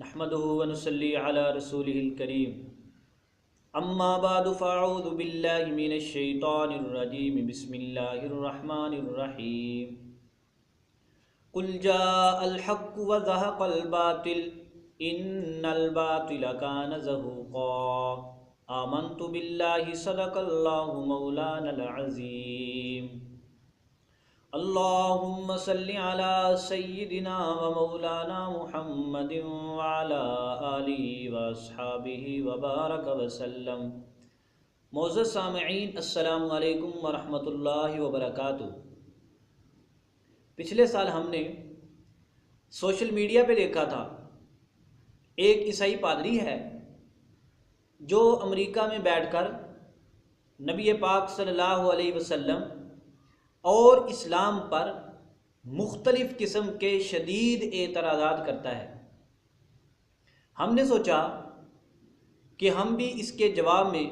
नहमदुहु व नुसल्ली अला रसूलिहिल करीम। अम्मा बादु फ़अऊज़ु बिल्लाहि मिनश शैतानिर रजीम। बिस्मिल्लाहिर रहमानिर रहीम। कुल जाअल हक़्क़ु व ज़हक़ल बातिल इन्नल बातिला कान ज़हूक़ा। आमन्तु बिल्लाहि सदक़ल्लाहु मौलानल अज़ीम। अल्लाहुम्मा सल्लि अला सय्यिदिना व मौलाना मुहम्मदिन व अला आलिहि व अस्हाबिहि व बारक व सल्लम। मौज़ूद सामईन, अस्सलामु अलैकुम व रहमतुल्लाहि व बरकातुहू। पिछले साल हमने सोशल मीडिया पे देखा था, एक ईसाई पादरी है जो अमेरिका में बैठकर नबी पाक सल्लल्लाहु अलैहि वसल्लम और इस्लाम पर मुख्तलिफ़ किस्म के शदीद एतराज़ात करता है। हमने सोचा कि हम भी इसके जवाब में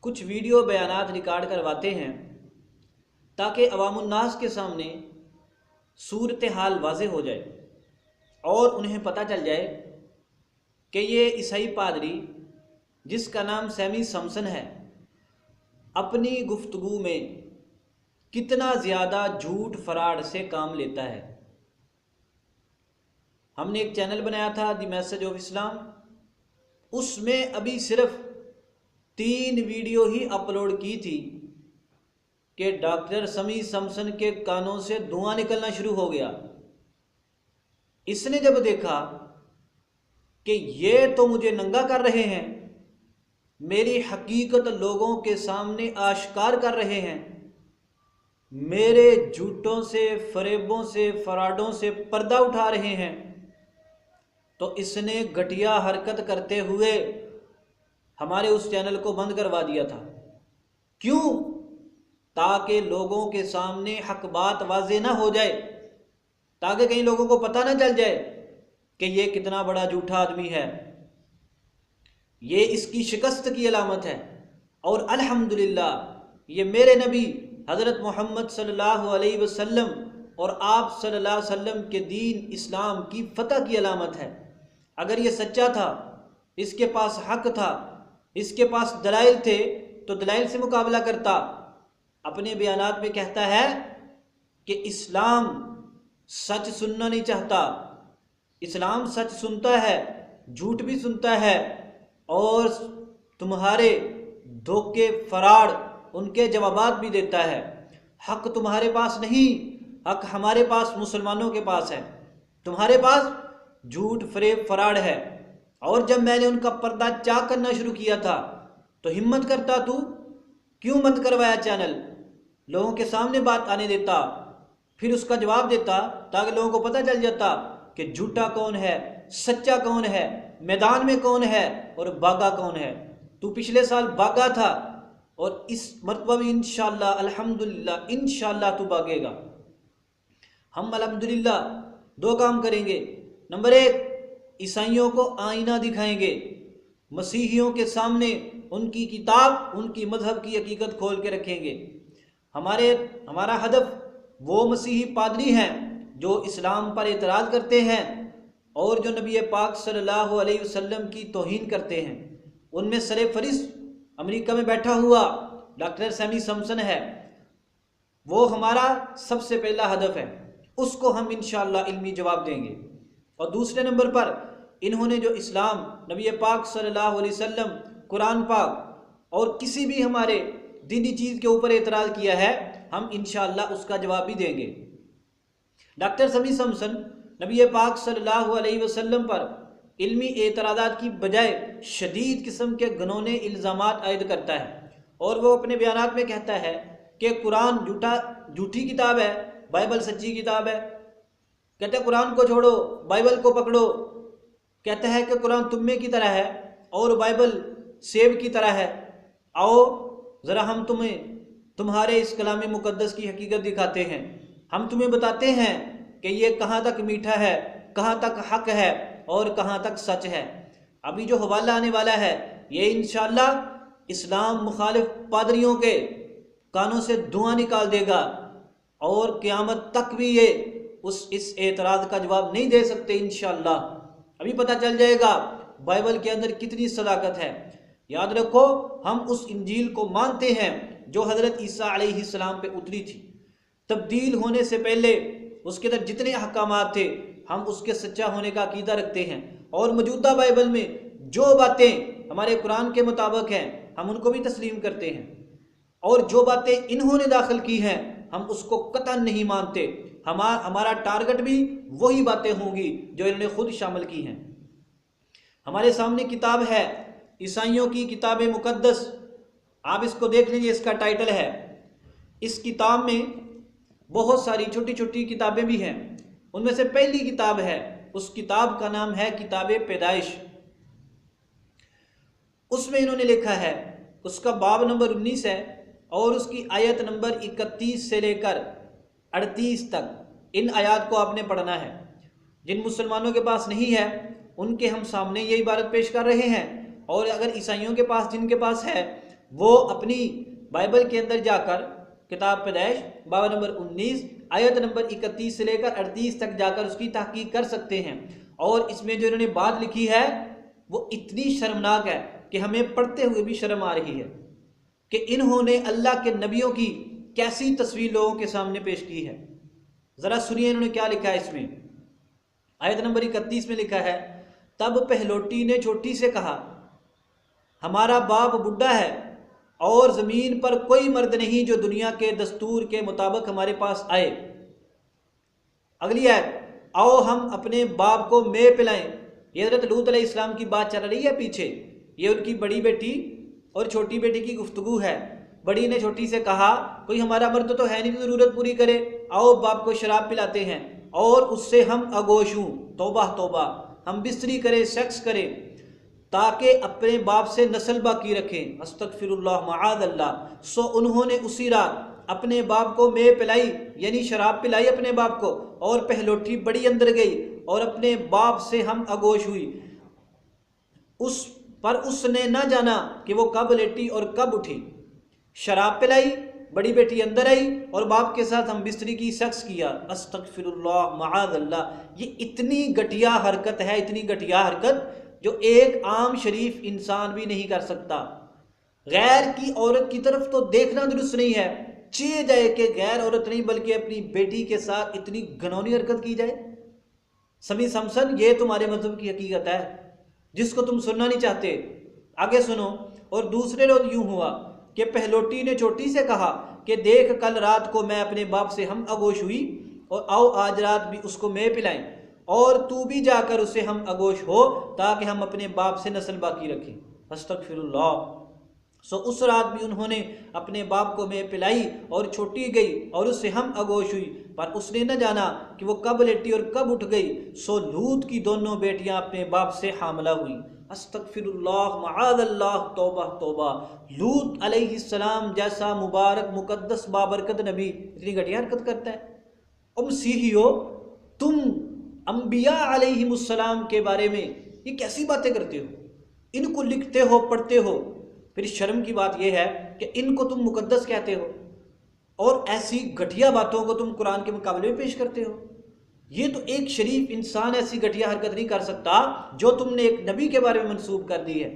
कुछ वीडियो बयानात रिकॉर्ड करवाते हैं ताकि अवामुन्नास के सामने सूरत हाल वाज़ेह हो जाए और उन्हें पता चल जाए कि ये ईसाई पादरी जिसका नाम सैमी समसन है, अपनी गुफ्तगू में कितना ज़्यादा झूठ फराड से काम लेता है। हमने एक चैनल बनाया था द मैसेज ऑफ इस्लाम, उसमें अभी सिर्फ 3 वीडियो ही अपलोड की थी कि डॉक्टर समी समसन के कानों से धुआं निकलना शुरू हो गया। इसने जब देखा कि ये तो मुझे नंगा कर रहे हैं, मेरी हकीकत लोगों के सामने आश्कार कर रहे हैं, मेरे झूठों से, फरेबों से, फराडों से पर्दा उठा रहे हैं, तो इसने घटिया हरकत करते हुए हमारे उस चैनल को बंद करवा दिया था। क्यों? ताकि लोगों के सामने हक बात वाज़ेह ना हो जाए, ताकि कहीं लोगों को पता ना चल जाए कि ये कितना बड़ा झूठा आदमी है। ये इसकी शिकस्त की अलामत है। और अल्हम्दुलिल्लाह ये मेरे नबी हज़रत मोहम्मद सल्लल्लाहु अलैहि वसल्लम और आप सल्लल्लाहु अलैहि वसल्लम के दीन इस्लाम की फ़तह की अलामत है। अगर ये सच्चा था, इसके पास हक था, इसके पास दलाइल थे, तो दलाइल से मुकाबला करता। अपने बयानात में कहता है कि इस्लाम सच सुनना नहीं चाहता, इस्लाम सच सुनता है, झूठ भी सुनता है, और तुम्हारे धोखे फराड उनके जवाबात भी देता है। हक तुम्हारे पास नहीं, हक हमारे पास मुसलमानों के पास है, तुम्हारे पास झूठ फरेब फराड है। और जब मैंने उनका पर्दा चाक करना शुरू किया था तो हिम्मत करता, तू क्यों बंद करवाया चैनल, लोगों के सामने बात आने देता, फिर उसका जवाब देता, ताकि लोगों को पता चल जाता कि झूठा कौन है, सच्चा कौन है, मैदान में कौन है और बागा कौन है। तू पिछले साल बागा था और इस मरतबा में इंशाअल्लाह अल्हम्दुलिल्लाह इंशाअल्लाह तू भागेगा। हम अल्हम्दुलिल्लाह 2 काम करेंगे। नंबर 1, ईसाइयों को आईना दिखाएंगे, मसीहियों के सामने उनकी किताब, उनकी मजहब की हकीकत खोल के रखेंगे। हमारा हदफ वो मसीही पादरी हैं जो इस्लाम पर एतराज़ करते हैं और जो नबी पाक सल्लल्लाहु अलैहि वसल्लम की तौहीन करते हैं। उनमें सरे फरिस्त अमेरिका में बैठा हुआ डॉक्टर सैमी समसन है, वो हमारा सबसे पहला हदफ है, उसको हम इंशाअल्लाह इल्मी जवाब देंगे। और दूसरे नंबर पर इन्होंने जो इस्लाम, नबी पाक सल्लल्लाहु अलैहि वसल्लम, कुरान पाक और किसी भी हमारे दीनी चीज़ के ऊपर एतराज़ किया है, हम इंशाअल्लाह उसका जवाब भी देंगे। डॉक्टर समी समसन नबी पाक सल्लल्लाहु अलैहि वसल्लम पर इल्मी एतराज़ात की बजाय शदीद किस्म के घनौने इल्ज़ामात आयद करता है। और वो अपने बयानात में कहता है कि कुरान झूठी किताब है, बाइबल सच्ची किताब है। कहता है कुरान को छोड़ो, बाइबल को पकड़ो। कहता है कि कुरान तुम्मे की तरह है और बाइबल सेब की तरह है। आओ ज़रा हम तुम्हें तुम्हारे इस कलाम मुक़द्दस की हकीकत दिखाते हैं, हम तुम्हें बताते हैं कि ये कहाँ तक मीठा है, कहाँ तक हक है और कहाँ तक सच है। अभी जो हवाला आने वाला है ये इंशाअल्लाह इस्लाम मुखालिफ पादरियों के कानों से धुआं निकाल देगा और क़यामत तक भी ये इस एतराज़ का जवाब नहीं दे सकते इंशाअल्लाह। अभी पता चल जाएगा बाइबल के अंदर कितनी सदाकत है। याद रखो, हम उस इंजील को मानते हैं जो हज़रत ईसा अलैहिस्सलाम पे उतरी थी। तब्दील होने से पहले उसके अंदर जितने अहकामात थे हम उसके सच्चा होने का अकीदा रखते हैं, और मौजूदा बाइबल में जो बातें हमारे कुरान के मुताबिक हैं हम उनको भी तस्लीम करते हैं, और जो बातें इन्होंने दाखिल की हैं हम उसको कतई नहीं मानते। हमारा टारगेट भी वही बातें होंगी जो इन्होंने खुद शामिल की हैं। हमारे सामने किताब है ईसाइयों की किताब मुकद्दस, आप इसको देख लीजिए, इसका टाइटल है। इस किताब में बहुत सारी छोटी छोटी किताबें भी हैं, उनमें से पहली किताब है, उस किताब का नाम है किताब पैदाइश। उसमें इन्होंने लिखा है, उसका बाब नंबर 19 है और उसकी आयत नंबर 31 से लेकर 38 तक, इन आयत को आपने पढ़ना है। जिन मुसलमानों के पास नहीं है उनके हम सामने ये इबारत पेश कर रहे हैं, और अगर ईसाइयों के पास, जिनके पास है, वो अपनी बाइबल के अंदर जाकर किताब पैदाइश बाब नंबर 19 आयत नंबर 31 से लेकर 38 तक जाकर उसकी तहकीक कर सकते हैं। और इसमें जो इन्होंने बात लिखी है वो इतनी शर्मनाक है कि हमें पढ़ते हुए भी शर्म आ रही है कि इन्होंने अल्लाह के नबियों की कैसी तस्वीर लोगों के सामने पेश की है। ज़रा सुनिए इन्होंने क्या लिखा है। इसमें आयत नंबर 31 में लिखा है, तब पहलोटी ने छोटी से कहा, हमारा बाप बुढ़ा है और ज़मीन पर कोई मर्द नहीं जो दुनिया के दस्तूर के मुताबिक हमारे पास आए। अगली आयत, आओ हम अपने बाप को मैं पिलाएं। ये हज़रत लूत अलैहिस्सलाम की बात चल रही है पीछे, ये उनकी बड़ी बेटी और छोटी बेटी की गुफ्तगू है। बड़ी ने छोटी से कहा, कोई हमारा मर्द तो है नहीं जो ज़रूरत पूरी करे, आओ बाप को शराब पिलाते हैं और उससे हम आगोश हों, तौबा तौबा, हम बिस्तरी करें, सेक्स करें, ताकि अपने बाप से नस्ल बाकी रखें। अस्तगफिरुल्लाह मआदल्लाह। सो उन्होंने उसी रात अपने बाप को मैं पिलाई, यानी शराब पिलाई अपने बाप को, और पहलोठी बड़ी अंदर गई और अपने बाप से हम आगोश हुई। उस पर उसने न जाना कि वो कब लेटी और कब उठी। शराब पिलाई, बड़ी बेटी अंदर आई और बाप के साथ हम बिस्तरी की, सेक्स किया। अस्तगफिरुल्लाह मआदल्लाह। ये इतनी घटिया हरकत है, इतनी घटिया हरकत जो एक आम शरीफ इंसान भी नहीं कर सकता। गैर की औरत की तरफ तो देखना दुरुस्त नहीं है, चे जाए कि गैर औरत नहीं बल्कि अपनी बेटी के साथ इतनी घिनौनी हरकत की जाए। समी समसन, ये तुम्हारे मजहब की हकीकत है जिसको तुम सुनना नहीं चाहते। आगे सुनो। और दूसरे रोज यूं हुआ कि पहलोटी ने छोटी से कहा कि देख, कल रात को मैं अपने बाप से हम आगोश हुई, और आओ आज रात भी उसको मैं पिलाएं, और तू भी जाकर उसे हम आगोश हो, ताकि हम अपने बाप से नस्ल बाकी रखें। अस्तगफिरुल्लाह। सो उस रात भी उन्होंने अपने बाप को मैं पिलाई और छोटी गई और उससे हम आगोश हुई, पर उसने न जाना कि वो कब लेटी और कब उठ गई। सो लूत की दोनों बेटियां अपने बाप से हामला हुई। अस्तगफिरुल्लाह मआदल्लाह, तौबा तौबा। लूत अलैहिस्सलाम जैसा मुबारक मुकद्दस बाबरकत नबी इतनी घटिया हरकत करता है। और मसीहियो, तुम अंबिया अलैहिमुस्सलाम के बारे में ये कैसी बातें करते हो? इनको लिखते हो, पढ़ते हो, फिर शर्म की बात यह है कि इनको तुम मुकद्दस कहते हो और ऐसी घटिया बातों को तुम कुरान के मुकाबले में पेश करते हो। ये तो एक शरीफ इंसान ऐसी घटिया हरकत नहीं कर सकता जो तुमने एक नबी के बारे में मंसूब कर दी है।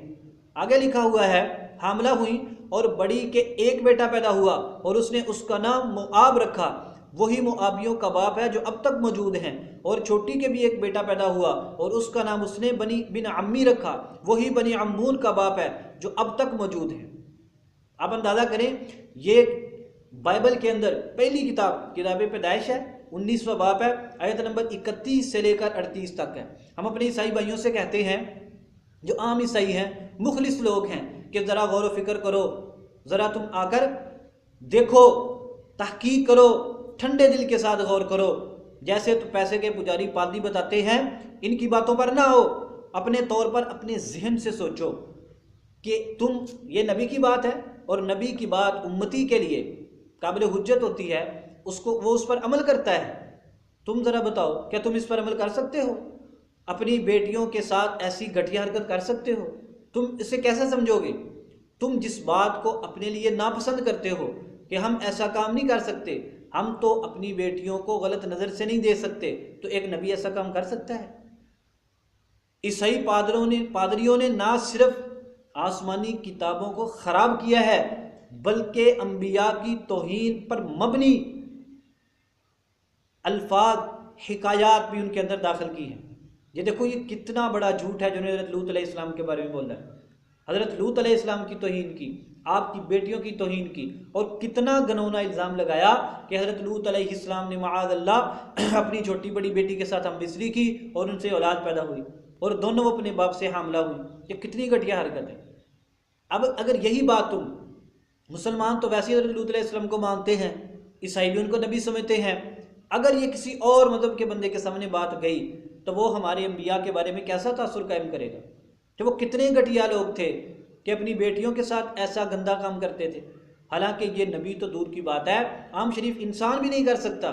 आगे लिखा हुआ है, हामला हुई और बड़ी के एक बेटा पैदा हुआ और उसने उसका नाम मुआब रखा, वही मुआबियों का बाप है जो अब तक मौजूद हैं। और छोटी के भी एक बेटा पैदा हुआ और उसका नाम उसने बनी बिन अम्मी रखा, वही बनी अम्मून का बाप है जो अब तक मौजूद है। आप अंदाजा करें, ये बाइबल के अंदर पहली किताब किताब पैदाइश है, 19वां बाप है, आयत नंबर 31 से लेकर 38 तक है। हम अपने ईसाई भाइयों से कहते हैं, जो आम ईसाई हैं, मुखलिस लोग हैं, कि ज़रा गौर व फिक्र करो, ज़रा तुम आकर देखो, तहकीक करो, ठंडे दिल के साथ गौर करो। जैसे तो पैसे के पुजारी पादरी बताते हैं, इनकी बातों पर ना हो, अपने तौर पर अपने जहन से सोचो कि तुम, ये नबी की बात है और नबी की बात उम्मती के लिए काबिल हुज्जत होती है, उसको वो उस पर अमल करता है। तुम ज़रा बताओ, क्या तुम इस पर अमल कर सकते हो? अपनी बेटियों के साथ ऐसी घटिया हरकत कर सकते हो? तुम इसे कैसे समझोगे? तुम जिस बात को अपने लिए नापसंद करते हो कि हम ऐसा काम नहीं कर सकते, हम तो अपनी बेटियों को गलत नज़र से नहीं दे सकते, तो एक नबी ऐसा काम कर सकता है? ईसाई पादरियों ने ना सिर्फ आसमानी किताबों को ख़राब किया है बल्कि अंबिया की तौहीन पर मबनी अल्फाज हिकायात भी उनके अंदर दाखिल की हैं। ये देखो ये कितना बड़ा झूठ है जो हज़रत लूत अलैहिस्सलाम के बारे में बोल रहा है। हज़रत लूत अलैहिस्सलाम की तौहीन की, आपकी बेटियों की तौहीन की, और कितना घिनौना इल्ज़ाम लगाया कि हज़रत लूत अलैहिस्सलाम ने माअज़ल्लाह अपनी छोटी बड़ी बेटी के साथ हमबिसरी की और उनसे औलाद पैदा हुई और दोनों अपने बाप से हामला हुई। ये कितनी घटिया हरकत है। अब अगर यही बात तुम, मुसलमान तो वैसे ही हज़रत लूत अलैहिस्सलाम को मानते हैं, ईसाई भी उनको नबी समझते हैं, अगर ये किसी और मज़हब के बंदे के सामने बात गई तो वो हमारे अंबिया के बारे में कैसा तासुर कायम करेगा कि वो कितने घटिया लोग थे कि अपनी बेटियों के साथ ऐसा गंदा काम करते थे। हालांकि ये नबी तो दूर की बात है, आम शरीफ इंसान भी नहीं कर सकता,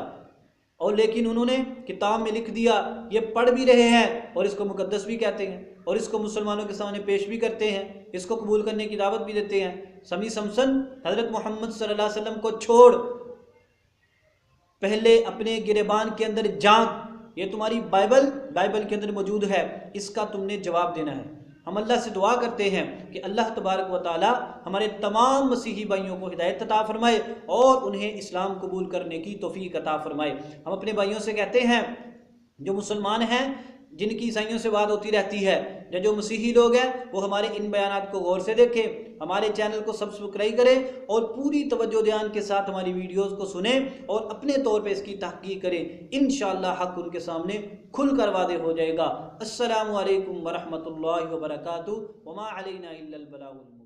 और लेकिन उन्होंने किताब में लिख दिया, ये पढ़ भी रहे हैं और इसको मुकद्दस भी कहते हैं और इसको मुसलमानों के सामने पेश भी करते हैं, इसको कबूल करने की दावत भी देते हैं। समी समसन हज़रत मोहम्मद सल्लल्लाहु अलैहि वसल्लम को छोड़, पहले अपने गिरेबान के अंदर झांक, ये तुम्हारी बाइबल के अंदर मौजूद है, इसका तुमने जवाब देना है। हम अल्लाह से दुआ करते हैं कि अल्लाह तबारक व तआला हमारे तमाम मसीही भाइयों को हिदायत अता फरमाए और उन्हें इस्लाम कबूल करने की तौफीक अता फरमाए। हम अपने भाइयों से कहते हैं जो मुसलमान हैं, जिनकी ईसाइयों से बात होती रहती है, या जो मसीही लोग हैं, वो हमारे इन बयानात को गौर से देखें, हमारे चैनल को सब्सक्राइब करें और पूरी तवज्जो ध्यान के साथ हमारी वीडियोस को सुने और अपने तौर पे इसकी तहकीक करें। इंशाअल्लाह हक़ उनके सामने खुल कर वादे हो जाएगा। अस्सलामु अलैकुम व रहमतुल्लाहि व बरकातुहू व मा अलैना इल्लल बलागुल मुबीन।